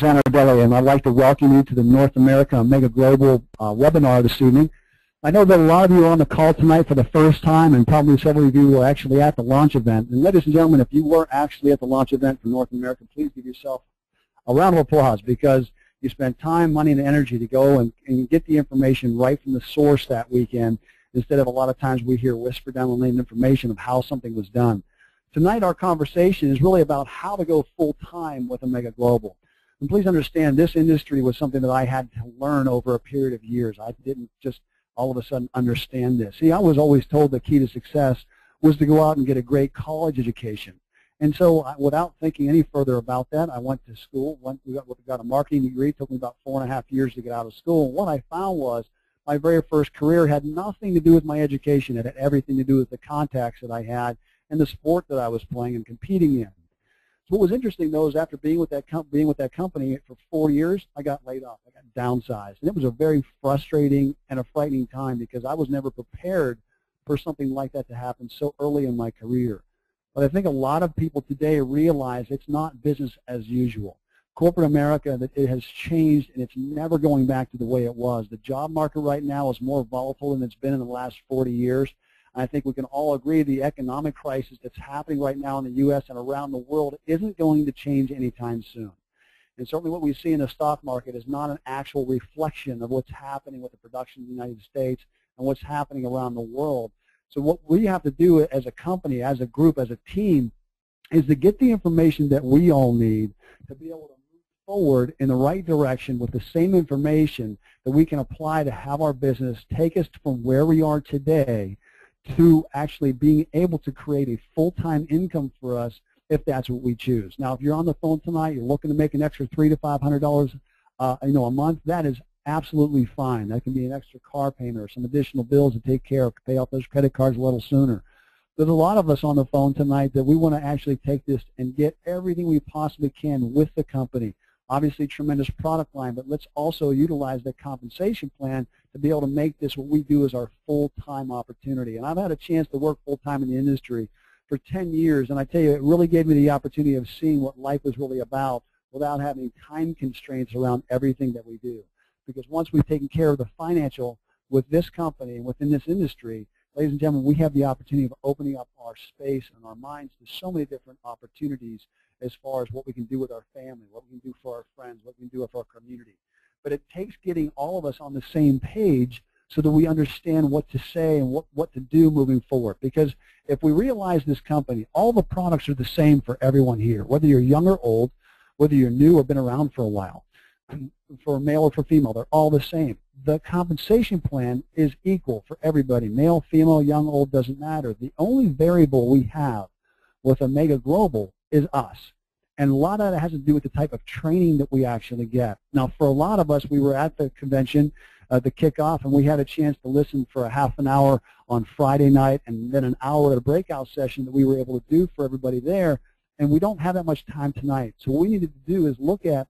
Zanardelli, and I'd like to welcome you to the North America Amega Global webinar this evening. I know that a lot of you are on the call tonight for the first time, and probably several of you were actually at the launch event. And ladies and gentlemen, if you were actually at the launch event for North America, please give yourself a round of applause, because you spent time, money, and energy to go and get the information right from the source that weekend, instead of a lot of times we hear whisper down the lane information of how something was done. Tonight our conversation is really about how to go full-time with Amega Global. And please understand, this industry was something that I had to learn over a period of years. I didn't just all of a sudden understand this. See, I was always told the key to success was to go out and get a great college education. And so without thinking any further about that, I went to school, got a marketing degree. It took me about 4.5 years to get out of school. And what I found was my very first career had nothing to do with my education. It had everything to do with the contacts that I had and the sport that I was playing and competing in. So what was interesting, though, is after being with that company for 4 years, I got laid off. I got downsized. And it was a very frustrating and a frightening time, because I was never prepared for something like that to happen so early in my career. But I think a lot of people today realize it's not business as usual. Corporate America, that it has changed, and it's never going back to the way it was. The job market right now is more volatile than it's been in the last 40 years. I think we can all agree the economic crisis that's happening right now in the U.S. and around the world isn't going to change anytime soon. And certainly what we see in the stock market is not an actual reflection of what's happening with the production in the United States and what's happening around the world. So what we have to do as a company, as a group, as a team, is to get the information that we all need to be able to move forward in the right direction with the same information that we can apply to have our business take us from where we are today to actually being able to create a full-time income for us, if that's what we choose. Now, if you're on the phone tonight, you're looking to make an extra $300 to $500, a month, that is absolutely fine. That can be an extra car payment or some additional bills to take care of, pay off those credit cards a little sooner. There's a lot of us on the phone tonight that we want to actually take this and get everything we possibly can with the company. Obviously, tremendous product line, but let's also utilize the compensation plan to be able to make this what we do as our full-time opportunity. And I've had a chance to work full-time in the industry for 10 years, and I tell you, it really gave me the opportunity of seeing what life is really about without having time constraints around everything that we do. Because once we've taken care of the financial with this company and within this industry, ladies and gentlemen, we have the opportunity of opening up our space and our minds to so many different opportunities as far as what we can do with our family, what we can do for our friends, what we can do for our community. But it takes getting all of us on the same page so that we understand what to say and what to do moving forward. Because if we realize this company, all the products are the same for everyone here, whether you're young or old, whether you're new or been around for a while. For male or for female, they're all the same. The compensation plan is equal for everybody. Male, female, young, old, doesn't matter. The only variable we have with Amega Global is us. And a lot of that has to do with the type of training that we actually get. Now, for a lot of us, we were at the convention, the kickoff, and we had a chance to listen for a half an hour on Friday night and then an hour at a breakout session that we were able to do for everybody there. And we don't have that much time tonight. So what we needed to do is look at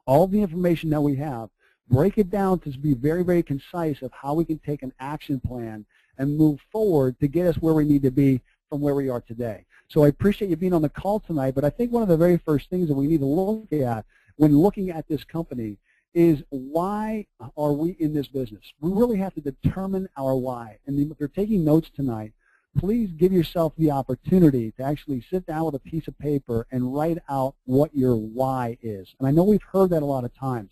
all the information that we have, break it down to be very, very concise of how we can take an action plan and move forward to get us where we need to be from where we are today. So I appreciate you being on the call tonight, but I think one of the very first things that we need to look at when looking at this company is, why are we in this business? We really have to determine our why. And if you're taking notes tonight, please give yourself the opportunity to actually sit down with a piece of paper and write out what your why is. And I know we've heard that a lot of times.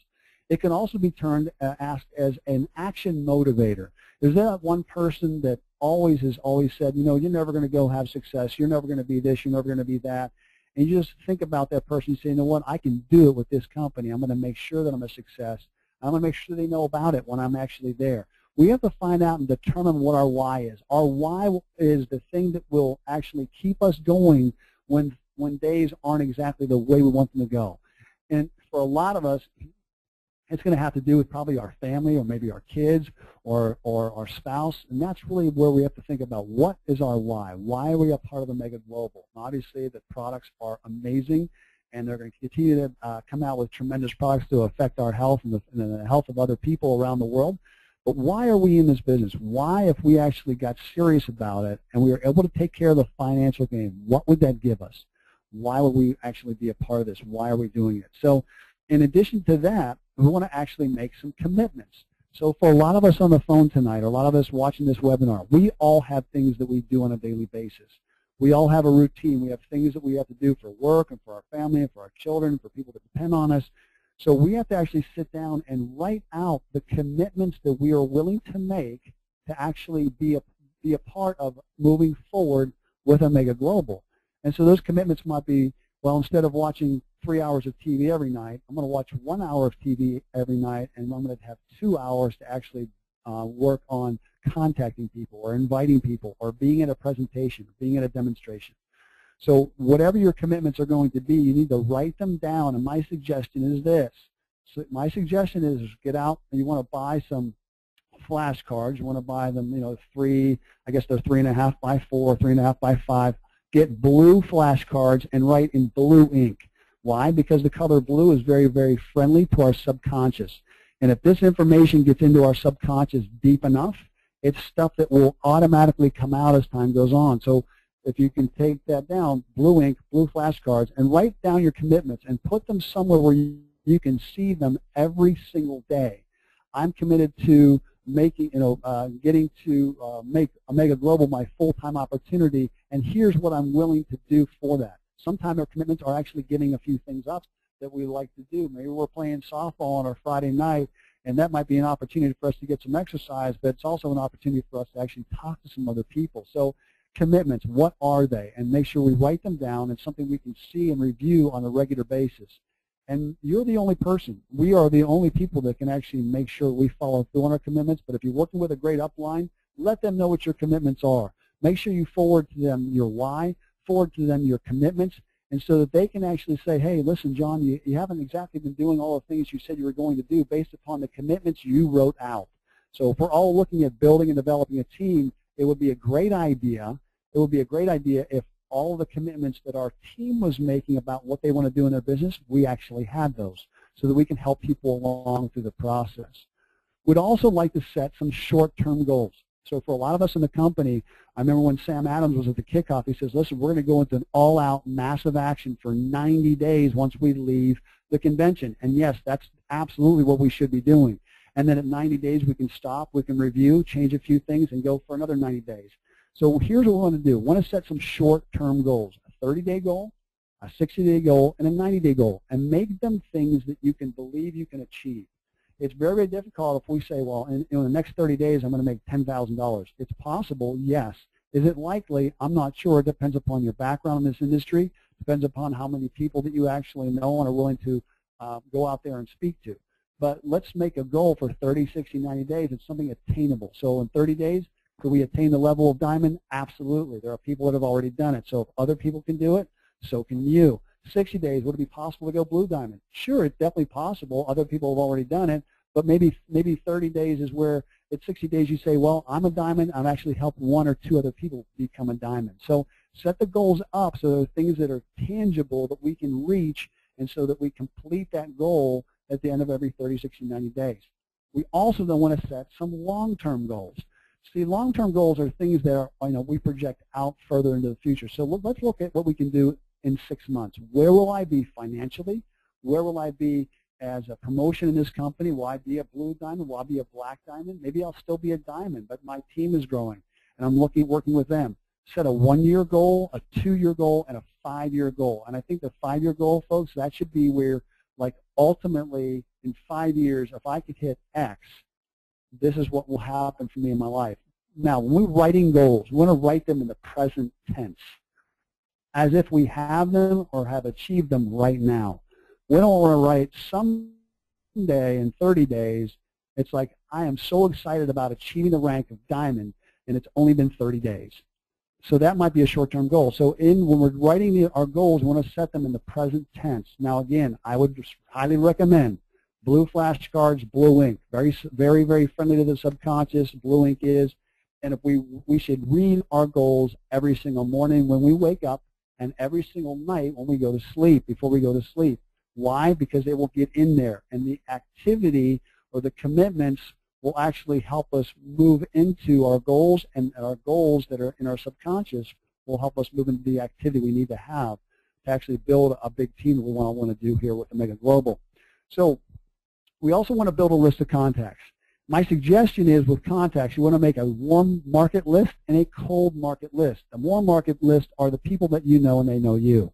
It can also be asked as an action motivator. Is there that one person that has always said, you know, you're never going to go have success, you're never going to be this, you're never going to be that, and you just think about that person and say, you know what, I can do it with this company. I'm going to make sure that I'm a success. I'm going to make sure they know about it when I'm actually there. We have to find out and determine what our why is. Our why is the thing that will actually keep us going when days aren't exactly the way we want them to go. And for a lot of us, it's going to have to do with probably our family or maybe our kids or our spouse, and that's really where we have to think about what is our why. Why are we a part of Amega Global? And obviously, the products are amazing, and they're going to continue to come out with tremendous products to affect our health and the health of other people around the world. But why are we in this business? Why, if we actually got serious about it and we were able to take care of the financial gain, what would that give us? Why would we actually be a part of this? Why are we doing it? So in addition to that, we want to actually make some commitments. So for a lot of us on the phone tonight, or a lot of us watching this webinar, we all have things that we do on a daily basis. We all have a routine. We have things that we have to do for work and for our family and for our children and for people that depend on us. So we have to actually sit down and write out the commitments that we are willing to make to actually be a part of moving forward with Amega Global. And so those commitments might be, well, instead of watching 3 hours of TV every night, I'm going to watch 1 hour of TV every night, and I'm going to have 2 hours to actually work on contacting people or inviting people or being at a presentation, being at a demonstration. So whatever your commitments are going to be, you need to write them down, and my suggestion is this. So my suggestion is get out and you want to buy some flashcards. You want to buy them, you know, I guess they're 3.5 by 4, 3.5 by 5. Get blue flashcards and write in blue ink. Why? Because the color blue is very, very friendly to our subconscious. And if this information gets into our subconscious deep enough, it's stuff that will automatically come out as time goes on. So if you can take that down, blue ink, blue flashcards, and write down your commitments and put them somewhere where you can see them every single day. I'm committed to making, getting to make Amega Global my full-time opportunity, and here's what I'm willing to do for that. Sometimes our commitments are actually giving a few things up that we like to do. Maybe we're playing softball on our Friday night, and that might be an opportunity for us to get some exercise, but it's also an opportunity for us to actually talk to some other people. So commitments, what are they? And make sure we write them down. It's something we can see and review on a regular basis. And you're the only person. We are the only people that can actually make sure we follow through on our commitments. But if you're working with a great upline, let them know what your commitments are. Make sure you forward to them your why, forward to them your commitments, and so that they can actually say, hey, listen, John, you haven't exactly been doing all the things you said you were going to do based upon the commitments you wrote out. So if we're all looking at building and developing a team, it would be a great idea. It would be a great idea if all the commitments that our team was making about what they want to do in their business, we actually had those so that we can help people along through the process. We'd also like to set some short-term goals. So for a lot of us in the company, I remember when Sam Adams was at the kickoff, he says, listen, we're going to go into an all-out massive action for 90 days once we leave the convention. And yes, that's absolutely what we should be doing. And then at 90 days, we can stop, we can review, change a few things, and go for another 90 days. So here's what we want to do. We want to set some short-term goals, a 30-day goal, a 60-day goal, and a 90-day goal, and make them things that you can believe you can achieve. It's very, very difficult if we say, well, in the next 30 days, I'm going to make $10,000. It's possible, yes. Is it likely? I'm not sure. It depends upon your background in this industry. Depends upon how many people that you actually know and are willing to go out there and speak to. But let's make a goal for 30, 60, 90 days. It's something attainable. So in 30 days, could we attain the level of diamond? Absolutely. There are people that have already done it. So if other people can do it, so can you. 60 days, would it be possible to go blue diamond? Sure, it's definitely possible. Other people have already done it. But maybe 30 days is where at 60 days you say, well, I'm a diamond. I've actually helped 1 or 2 other people become a diamond. So set the goals up so there are things that are tangible that we can reach, and so that we complete that goal at the end of every 30, 60, 90 days. We also then want to set some long-term goals. See, long-term goals are things that are, we project out further into the future. So let's look at what we can do in 6 months. Where will I be financially? Where will I be as a promotion in this company? Will I be a blue diamond? Will I be a black diamond? Maybe I'll still be a diamond, but my team is growing, and I'm working with them. Set a 1-year goal, a 2-year goal, and a 5-year goal. And I think the 5-year goal, folks, that should be where, like, ultimately in 5 years, if I could hit X, this is what will happen for me in my life. Now, when we're writing goals, we want to write them in the present tense, as if we have them or have achieved them right now. We don't want to write someday in 30 days. It's like, I am so excited about achieving the rank of diamond, and it's only been 30 days. So that might be a short-term goal. So when we're writing our goals, we want to set them in the present tense. Now, again, I would just highly recommend blue flashcards, blue ink. Very, very, very friendly to the subconscious, blue ink is. And if we should read our goals every single morning when we wake up, and every single night when we go to sleep, before we go to sleep. Why? Because they will get in there, and the activity or the commitments will actually help us move into our goals, and our goals that are in our subconscious will help us move into the activity we need to have to actually build a big team that we want to do here with Amega Global. So we also want to build a list of contacts. My suggestion is with contacts, you want to make a warm market list and a cold market list. A warm market list are the people that you know and they know you.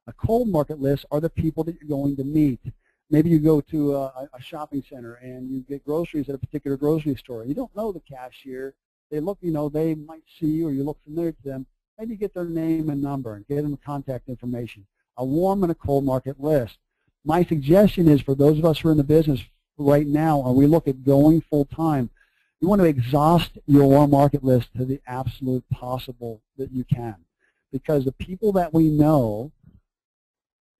A cold market list are the people that you're going to meet. Maybe you go to a shopping center and you get groceries at a particular grocery store. You don't know the cashier. They look, you know, they might see you or you look familiar to them. Maybe get their name and number and get them contact information. A warm and a cold market list. My suggestion is for those of us who are in the business right now, and we look at going full time, you want to exhaust your warm market list to the absolute possible that you can. Because the people that we know,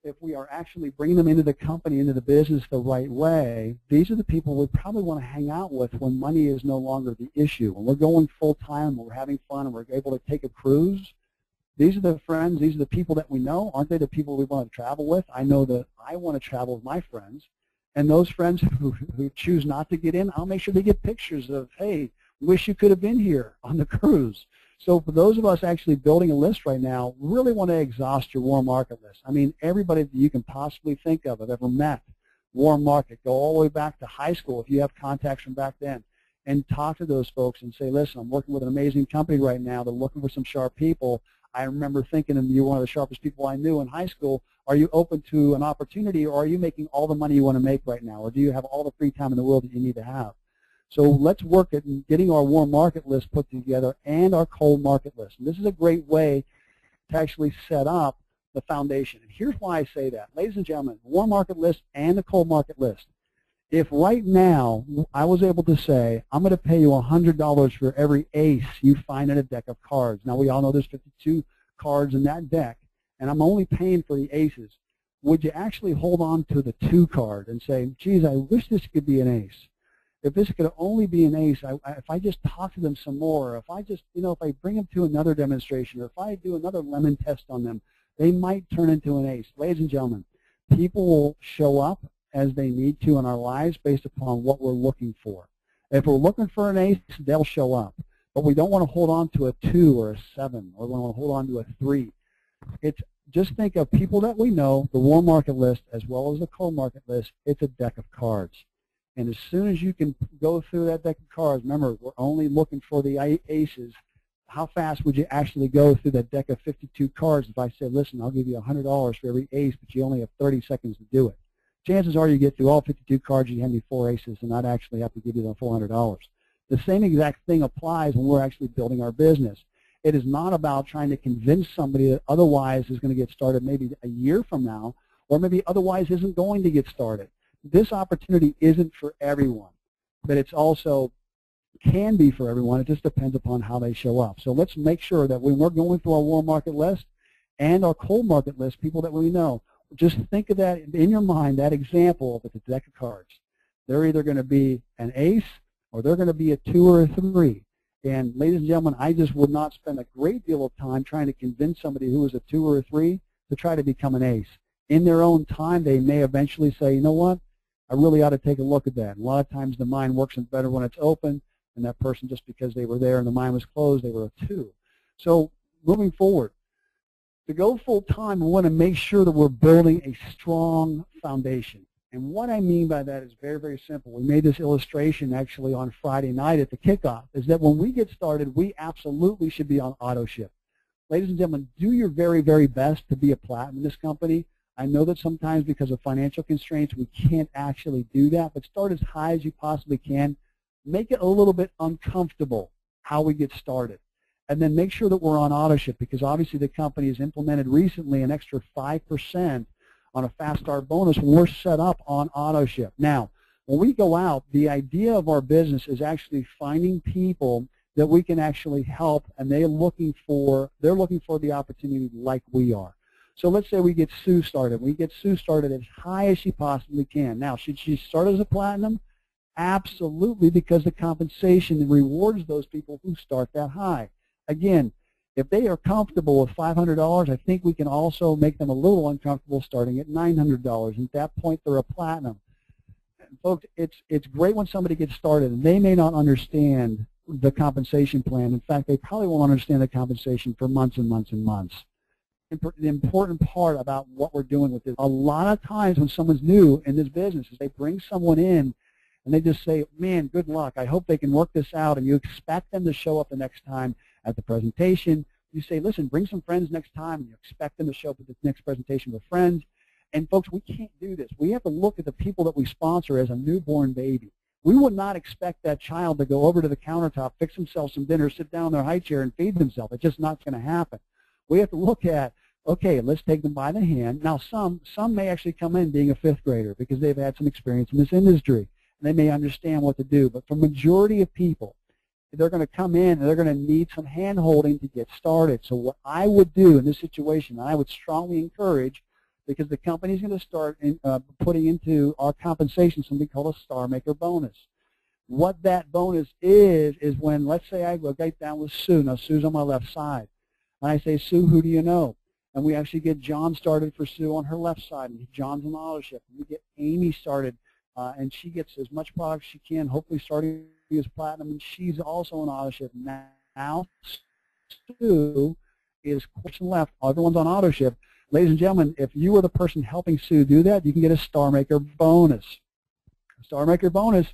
if we are actually bringing them into the company, into the business the right way, these are the people we probably want to hang out with when money is no longer the issue. When we're going full time, we're having fun, and we're able to take a cruise, these are the friends, these are the people that we know. Aren't they the people we want to travel with? I know that I want to travel with my friends. And those friends who choose not to get in, I'll make sure they get pictures of, hey, wish you could have been here on the cruise. So for those of us actually building a list right now, really want to exhaust your warm market list. I mean, everybody that you can possibly think of, have ever met, warm market. Go all the way back to high school if you have contacts from back then. And talk to those folks and say, listen, I'm working with an amazing company right now. They're looking for some sharp people. I remember thinking of you, one of the sharpest people I knew in high school. Are you open to an opportunity, or are you making all the money you want to make right now, or do you have all the free time in the world that you need to have? So let's work at getting our warm market list put together and our cold market list. And this is a great way to actually set up the foundation. And here's why I say that. Ladies and gentlemen, warm market list and the cold market list. If right now I was able to say, I'm going to pay you $100 for every ace you find in a deck of cards. Now, we all know there's 52 cards in that deck, and I'm only paying for the aces. Would you actually hold on to the 2 card and say, geez, I wish this could be an ace? If this could only be an ace, if I just talk to them some more, if I just, you know, if I bring them to another demonstration, or if I do another lemon test on them, they might turn into an ace. Ladies and gentlemen, people will show up as they need to in our lives based upon what we're looking for. If we're looking for an ace, they'll show up. But we don't want to hold on to a 2 or a 7, or we want to hold on to a 3. It's just think of people that we know, the warm market list as well as the cold market list. It's a deck of cards. And as soon as you can go through that deck of cards, remember, we're only looking for the aces. How fast would you actually go through that deck of 52 cards if I said, listen, I'll give you $100 for every ace, but you only have 30 seconds to do it? Chances are you get through all 52 cards, you hand me 4 aces, and I'd actually have to give you the $400. The same exact thing applies when we're actually building our business. It is not about trying to convince somebody that otherwise is going to get started maybe a year from now, or maybe otherwise isn't going to get started. This opportunity isn't for everyone, but it's also can be for everyone. It just depends upon how they show up. So let's make sure that when we're going through our warm market list and our cold market list, people that we know, just think of that in your mind, that example of the deck of cards. They're either going to be an ace or they're going to be a 2 or a 3. And ladies and gentlemen, I just would not spend a great deal of time trying to convince somebody who is a 2 or a 3 to try to become an ace. In their own time, they may eventually say, you know what, I really ought to take a look at that. And a lot of times the mind works better when it's open, and that person, just because they were there and the mind was closed, they were a 2. So moving forward, to go full time, we want to make sure that we're building a strong foundation. And what I mean by that is very, very simple. We made this illustration actually on Friday night at the kickoff, is that when we get started, we absolutely should be on auto ship. Ladies and gentlemen, do your very, very best to be a platinum in this company. I know that sometimes because of financial constraints, we can't actually do that, but start as high as you possibly can. Make it a little bit uncomfortable how we get started. And then make sure that we're on auto ship, because obviously the company has implemented recently an extra 5% on a fast start bonus when we're set up on auto ship. Now, when we go out, the idea of our business is actually finding people that we can actually help, and they're looking for the opportunity like we are. So let's say we get Sue started. We get Sue started as high as she possibly can. Now, should she start as a platinum? Absolutely, because the compensation rewards those people who start that high. Again, if they are comfortable with $500, I think we can also make them a little uncomfortable starting at $900. And at that point, they're a platinum. And folks, it's great when somebody gets started, and they may not understand the compensation plan. In fact, they probably won't understand the compensation for months and months and months. the important part about what we're doing with this. A lot of times when someone's new in this business is they bring someone in and they just say, man, good luck. I hope they can work this out. And you expect them to show up the next time at the presentation. You say, listen, bring some friends next time. And you expect them to show up at the next presentation with friends. And folks, we can't do this. We have to look at the people that we sponsor as a newborn baby. We would not expect that child to go over to the countertop, fix themselves some dinner, sit down in their high chair and feed themselves. It's just not going to happen. We have to look at, okay, let's take them by the hand. Now, some may actually come in being a fifth grader because they've had some experience in this industry. And they may understand what to do. But for the majority of people, they're going to come in and they're going to need some hand-holding to get started. So what I would do in this situation, I would strongly encourage, because the company's going to start putting into our compensation something called a Star Maker bonus. What that bonus is when, let's say I go right down with Sue. Now, Sue's on my left side. And I say, Sue, who do you know? And we actually get John started for Sue on her left side. And John's an auto ship. And we get Amy started, and she gets as much product as she can, hopefully starting as platinum. And she's also an auto ship. Now, Sue is question left. Everyone's on auto ship. Ladies and gentlemen, if you are the person helping Sue do that, you can get a Star Maker bonus. A Star Maker bonus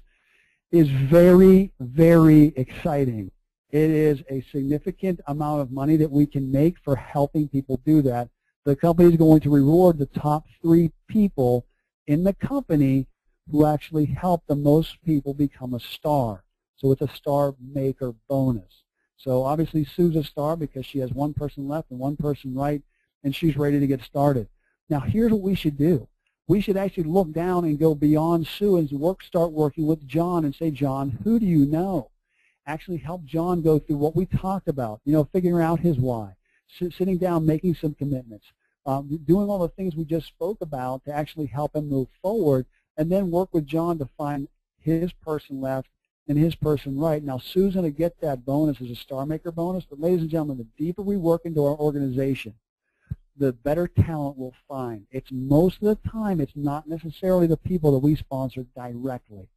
is very, very exciting. It is a significant amount of money that we can make for helping people do that. The company is going to reward the top 3 people in the company who actually help the most people become a star. So it's a Star Maker bonus. So obviously Sue's a star because she has one person left and one person right, and she's ready to get started. Now here's what we should do. We should actually look down and go beyond Sue and start working with John and say, John, who do you know? Actually help John go through what we talked about, figuring out his why, sitting down, making some commitments, doing all the things we just spoke about to actually help him move forward, and then work with John to find his person left and his person right. Now, Sue's going to get that bonus as a Star Maker bonus, but ladies and gentlemen, the deeper we work into our organization, the better talent we'll find. It's most of the time, it's not necessarily the people that we sponsor directly.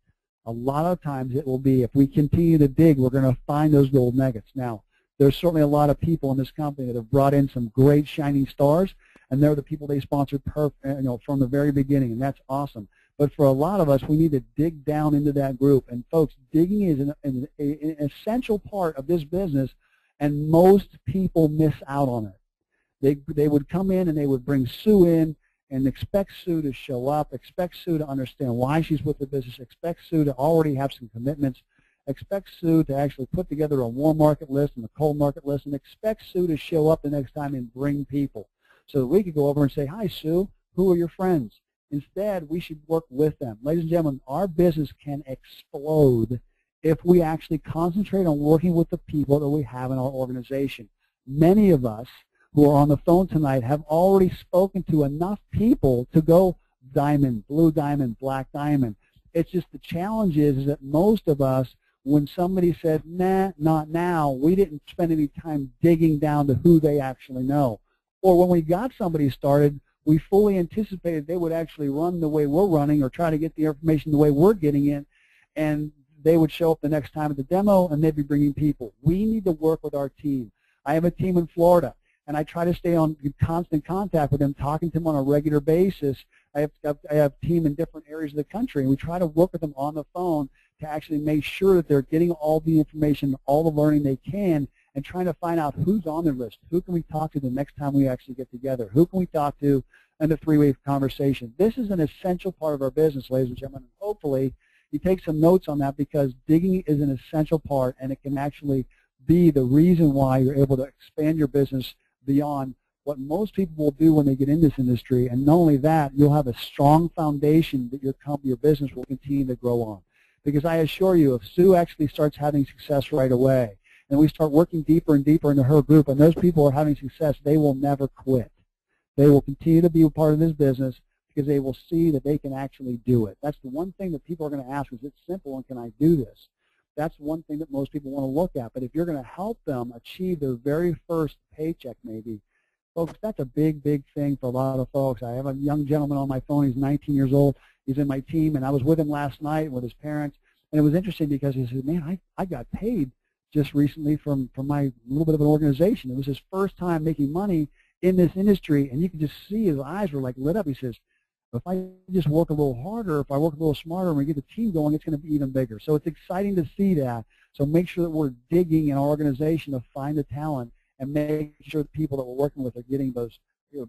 A lot of times it will be, if we continue to dig, we're going to find those gold nuggets. Now, there's certainly a lot of people in this company that have brought in some great shining stars, and they're the people they sponsored from the very beginning, and that's awesome. But for a lot of us, we need to dig down into that group. And folks, digging is an essential part of this business, and most people miss out on it. They would come in and they would bring Sue in and expect Sue to show up, expect Sue to understand why she's with the business, expect Sue to already have some commitments, expect Sue to actually put together a warm market list and a cold market list, and expect Sue to show up the next time and bring people. So that we could go over and say, hi, Sue, who are your friends? Instead, we should work with them. Ladies and gentlemen, our business can explode if we actually concentrate on working with the people that we have in our organization. Many of us who are on the phone tonight have already spoken to enough people to go diamond, blue diamond, black diamond. It's just the challenge is that most of us, when somebody said, nah, not now, we didn't spend any time digging down to who they actually know. Or when we got somebody started, we fully anticipated they would actually run the way we're running or try to get the information the way we're getting it, and they would show up the next time at the demo and they'd be bringing people. We need to work with our team. I have a team in Florida, and I try to stay on constant contact with them, talking to them on a regular basis. I have a team in different areas of the country, and we try to work with them on the phone to actually make sure that they're getting all the information, all the learning they can, and trying to find out who's on their list. Who can we talk to the next time we actually get together? Who can we talk to in a 3-way conversation? This is an essential part of our business, ladies and gentlemen. And hopefully you take some notes on that, because digging is an essential part, and it can actually be the reason why you're able to expand your business beyond what most people will do when they get in this industry. And not only that, you'll have a strong foundation that your company, your business will continue to grow on. Because I assure you, if Sue actually starts having success right away, and we start working deeper and deeper into her group, and those people are having success, they will never quit. They will continue to be a part of this business because they will see that they can actually do it. That's the one thing that people are going to ask, is it simple and can I do this? That's one thing that most people want to look at. But if you're going to help them achieve their very first paycheck maybe, folks, that's a big, big thing for a lot of folks. I have a young gentleman on my phone. He's 19 years old. He's in my team, and I was with him last night with his parents. And it was interesting because he said, man, I got paid just recently from my little bit of an organization. It was his first time making money, in this industry, and you can just see his eyes were like lit up. He says, if I just work a little harder, if I work a little smarter, and we get the team going, it's going to be even bigger. So it's exciting to see that. So make sure that we're digging in our organization to find the talent and make sure the people that we're working with are getting those,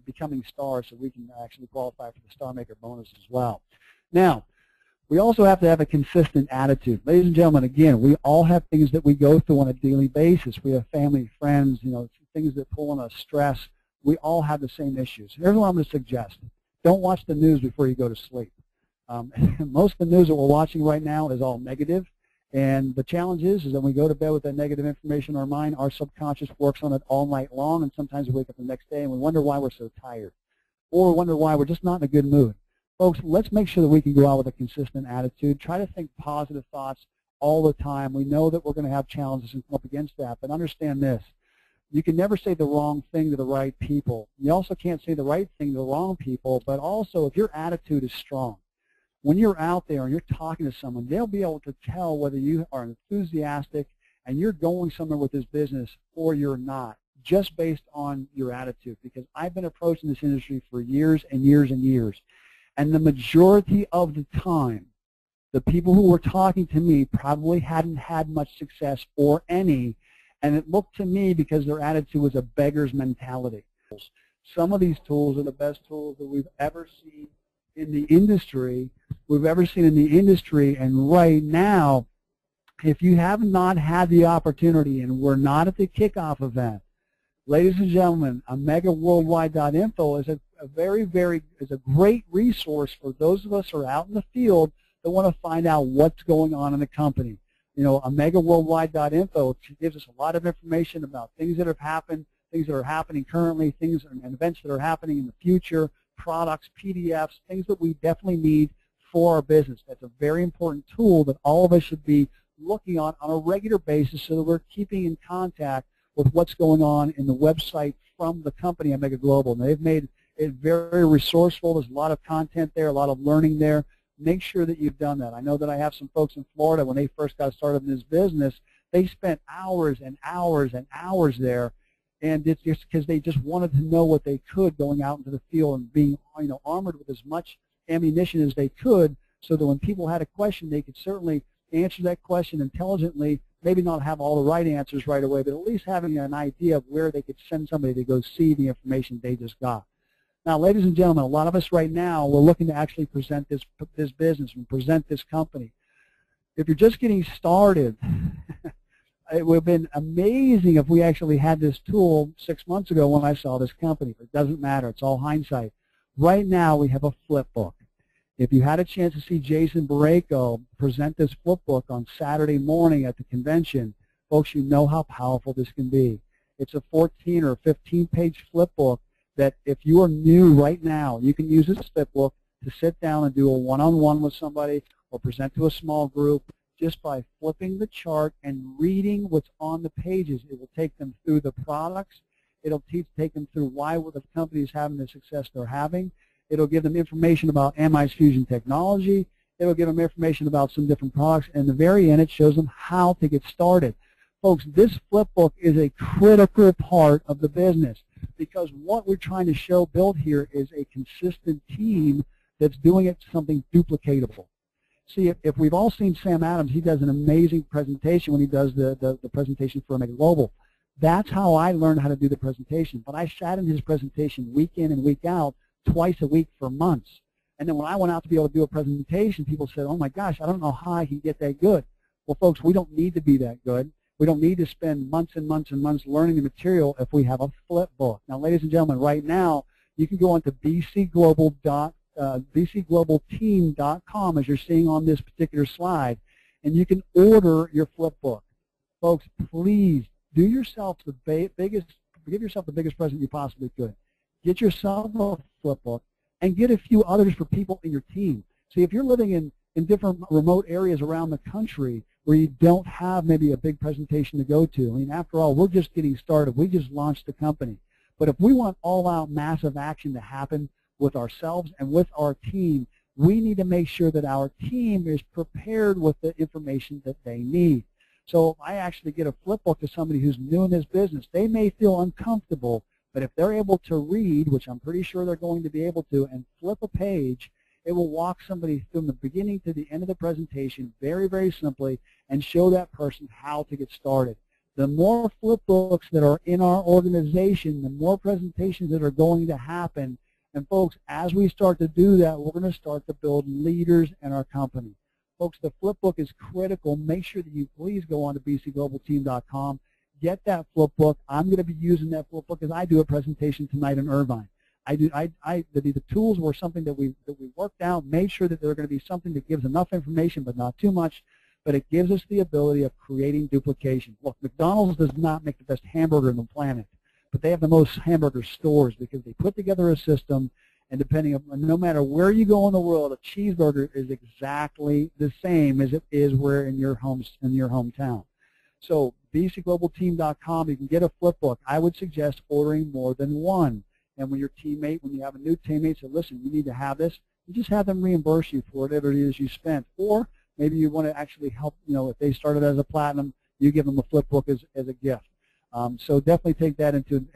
becoming stars, so we can actually qualify for the Star Maker bonus as well. Now, we also have to have a consistent attitude. Ladies and gentlemen, again, we all have things that we go through on a daily basis. We have family, friends, things that pull on us, stress. We all have the same issues. Here's what I'm going to suggest. Don't watch the news before you go to sleep. Most of the news that we're watching right now is all negative, and the challenge is that when we go to bed with that negative information in our mind, our subconscious works on it all night long, and sometimes we wake up the next day and we wonder why we're so tired, or wonder why we're just not in a good mood. Folks, let's make sure that we can go out with a consistent attitude. Try to think positive thoughts all the time. We know that we're going to have challenges and come up against that, but understand this. You can never say the wrong thing to the right people. You also can't say the right thing to the wrong people, but also if your attitude is strong, when you're out there and you're talking to someone, they'll be able to tell whether you are enthusiastic and you're going somewhere with this business or you're not, just based on your attitude. Because I've been approaching this industry for years and years and years, and the majority of the time, the people who were talking to me probably hadn't had much success or any. And it looked to me because their attitude was a beggar's mentality. Some of these tools are the best tools that we've ever seen in the industry. And right now, if you have not had the opportunity, and we're not at the kickoff event, ladies and gentlemen, AmegaWorldwide.info is a great resource for those of us who are out in the field that want to find out what's going on in the company. AmegaWorldwide.info gives us a lot of information about things that have happened, things that are happening currently, things and events that are happening in the future, products, PDFs, things that we definitely need for our business. That's a very important tool that all of us should be looking on a regular basis so that we're keeping in contact with what's going on in the website from the company, Amega Global. And they've made it very resourceful. There's a lot of content there, a lot of learning there. Make sure that you've done that. I know that I have some folks in Florida, when they first got started in this business, they spent hours and hours and hours there, and it's just because they just wanted to know what they could going out into the field and being armored with as much ammunition as they could, so that when people had a question, they could certainly answer that question intelligently, maybe not have all the right answers right away, but at least having an idea of where they could send somebody to go see the information they just got. Now, ladies and gentlemen, a lot of us right now, we're looking to actually present this business and present this company. If you're just getting started, it would have been amazing if we actually had this tool 6 months ago when I saw this company. But it doesn't matter. It's all hindsight. Right now, we have a flip book. If you had a chance to see Jason Barreco present this flip book on Saturday morning at the convention, folks, you know how powerful this can be. It's a 14 or 15-page flip book that if you are new right now, you can use this flip book to sit down and do a one-on-one with somebody or present to a small group just by flipping the chart and reading what's on the pages. It will take them through the products. It'll take them through why the company is having the success they're having. It'll give them information about Ami's fusion technology. It'll give them information about some different products. And at the very end, it shows them how to get started. Folks, this flip book is a critical part of the business, because what we're trying to build here is a consistent team that's doing it something duplicatable. See, if we've all seen Sam Adams, he does an amazing presentation when he does the presentation for Amega Global. That's how I learned how to do the presentation. But I sat in his presentation week in and week out, twice a week for months. And then when I went out to be able to do a presentation, people said, oh my gosh, I don't know how I can get that good. Well, folks, we don't need to be that good. We don't need to spend months and months and months learning the material if we have a flip book. Now, ladies and gentlemen, right now, you can go on to bcglobalteam.com, as you're seeing on this particular slide, and you can order your flip book. Folks, please do yourself give yourself the biggest present you possibly could. Get yourself a flip book and get a few others for people in your team. See, if you're living in different remote areas around the country where you don't have maybe a big presentation to go to, I mean, after all, we're just getting started. We just launched the company. But if we want all-out massive action to happen with ourselves and with our team, we need to make sure that our team is prepared with the information that they need. So if I actually get a flip book to somebody who's new in this business, they may feel uncomfortable But if they're able to read, which I'm pretty sure they're going to be able to, and flip a page, it will walk somebody from the beginning to the end of the presentation very, very simply and show that person how to get started. The more flip books that are in our organization, the more presentations that are going to happen. And folks, as we start to do that, we're going to start to build leaders in our company. Folks, the flip book is critical. Make sure that you please go on to bcglobalteam.com. Get that flip book. I'm going to be using that flip book as I do a presentation tonight in Irvine. The tools were something that we worked out, made sure that they're going to be something that gives enough information but not too much, but it gives us the ability of creating duplication. Look, McDonald's does not make the best hamburger on the planet, but they have the most hamburger stores because they put together a system, and depending on, no matter where you go in the world, a cheeseburger is exactly the same as it is where in your hometown. So bcglobalteam.com, you can get a flip book. I would suggest ordering more than one. And when you have a new teammate, say, listen, you need to have this, you just have them reimburse you for whatever it is you spent. Or maybe you want to actually help, if they started as a platinum, you give them a flip book as a gift. So definitely take that into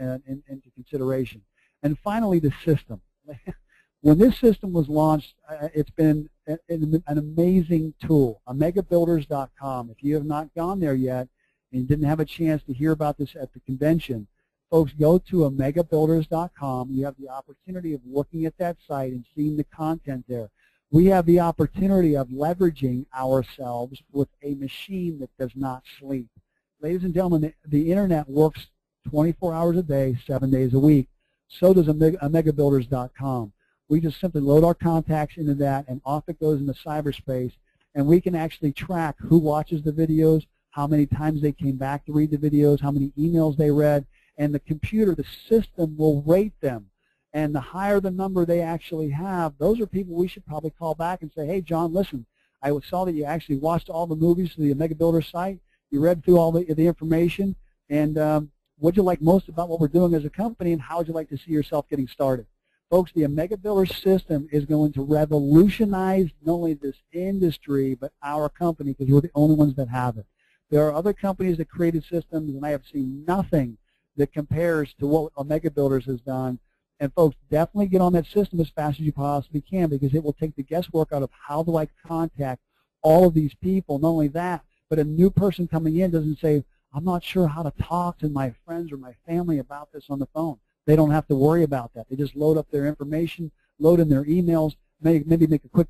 consideration. And finally, the system. When this system was launched, it's been an amazing tool, amegabuilders.com. If you have not gone there yet and didn't have a chance to hear about this at the convention, folks, go to amegabuilders.com. You have the opportunity of looking at that site and seeing the content there. We have the opportunity of leveraging ourselves with a machine that does not sleep. Ladies and gentlemen, the internet works 24 hours a day, 7 days a week. So does amegabuilders.com. We just simply load our contacts into that, and off it goes into cyberspace, and we can actually track who watches the videos, how many times they came back to read the videos, how many emails they read, and the computer, the system will rate them. And the higher the number they actually have, those are people we should probably call back and say, hey, John, listen, I saw that you actually watched all the movies to the Amega Builder site, you read through all the information, and what do you like most about what we're doing as a company, and how would you like to see yourself getting started? Folks, the Amega Builder system is going to revolutionize not only this industry, but our company, because we're the only ones that have it. There are other companies that created systems, and I have seen nothing that compares to what Amega Builders has done. And folks, definitely get on that system as fast as you possibly can, because it will take the guesswork out of how do I contact all of these people. Not only that, but a new person coming in doesn't say, I'm not sure how to talk to my friends or my family about this on the phone. They don't have to worry about that. They just load up their information, load in their emails, maybe make a quick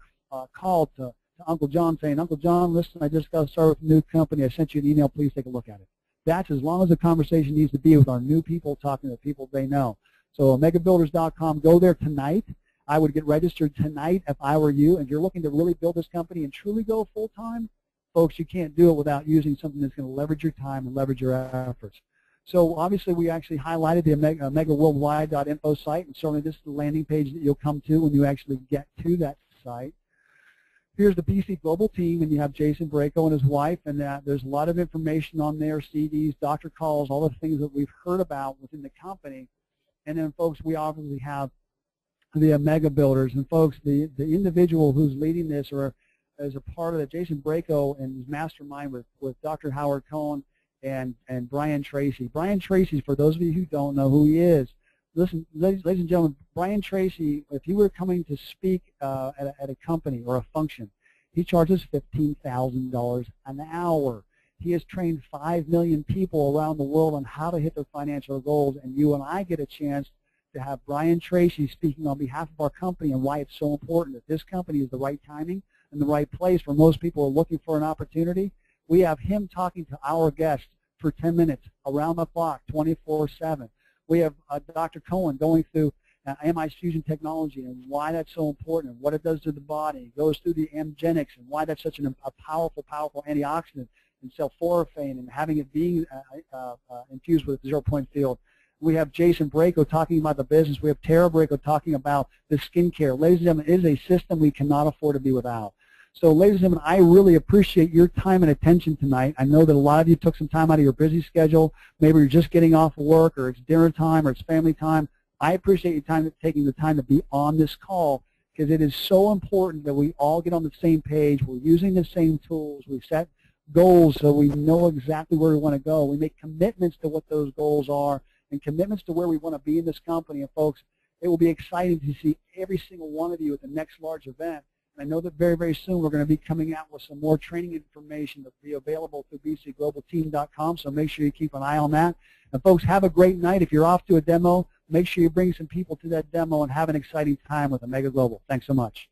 call to Uncle John saying, Uncle John, listen, I just got started with a new company. I sent you an email. Please take a look at it. That's as long as the conversation needs to be with our new people talking to people they know. So amegabuilders.com, go there tonight. I would get registered tonight if I were you. And if you're looking to really build this company and truly go full-time, folks, you can't do it without using something that's going to leverage your time and leverage your efforts. So obviously we actually highlighted the amegaworldwide.info site, and certainly this is the landing page that you'll come to when you actually get to that site. Here's the BC Global team, and you have Jason Braco and his wife, and there's a lot of information on there, CDs, doctor calls, all the things that we've heard about within the company. And then, folks, we obviously have the Amega Builders. And, folks, the individual who's leading this or as a part of it, Jason Braco and his mastermind with Dr. Howard Cohen and Brian Tracy. Brian Tracy, for those of you who don't know who he is, listen, ladies and gentlemen, Brian Tracy, if you were coming to speak at a company or a function, he charges $15,000 an hour. He has trained 5 million people around the world on how to hit their financial goals, and you and I get a chance to have Brian Tracy speaking on behalf of our company and why it's so important that this company is the right timing and the right place where most people are looking for an opportunity. We have him talking to our guests for 10 minutes around the clock, 24/7. We have Dr. Cohen going through MI fusion technology and why that's so important and what it does to the body. He goes through the amgenics and why that's such a powerful antioxidant, and sulforaphane, and having it being infused with a 0-point field. We have Jason Braco talking about the business. We have Tara Braco talking about the skincare. Ladies and gentlemen, it is a system we cannot afford to be without. So, ladies and gentlemen, I really appreciate your time and attention tonight. I know that a lot of you took some time out of your busy schedule. Maybe you're just getting off of work, or it's dinner time, or it's family time. I appreciate your taking the time to be on this call, because it is so important that we all get on the same page. We're using the same tools. We set goals so we know exactly where we want to go. We make commitments to what those goals are, and commitments to where we want to be in this company. And folks, it will be exciting to see every single one of you at the next large event. And I know that very, very soon we're going to be coming out with some more training information that will be available through bcglobalteam.com, so make sure you keep an eye on that. And folks, have a great night. If you're off to a demo, make sure you bring some people to that demo and have an exciting time with Amega Global. Thanks so much.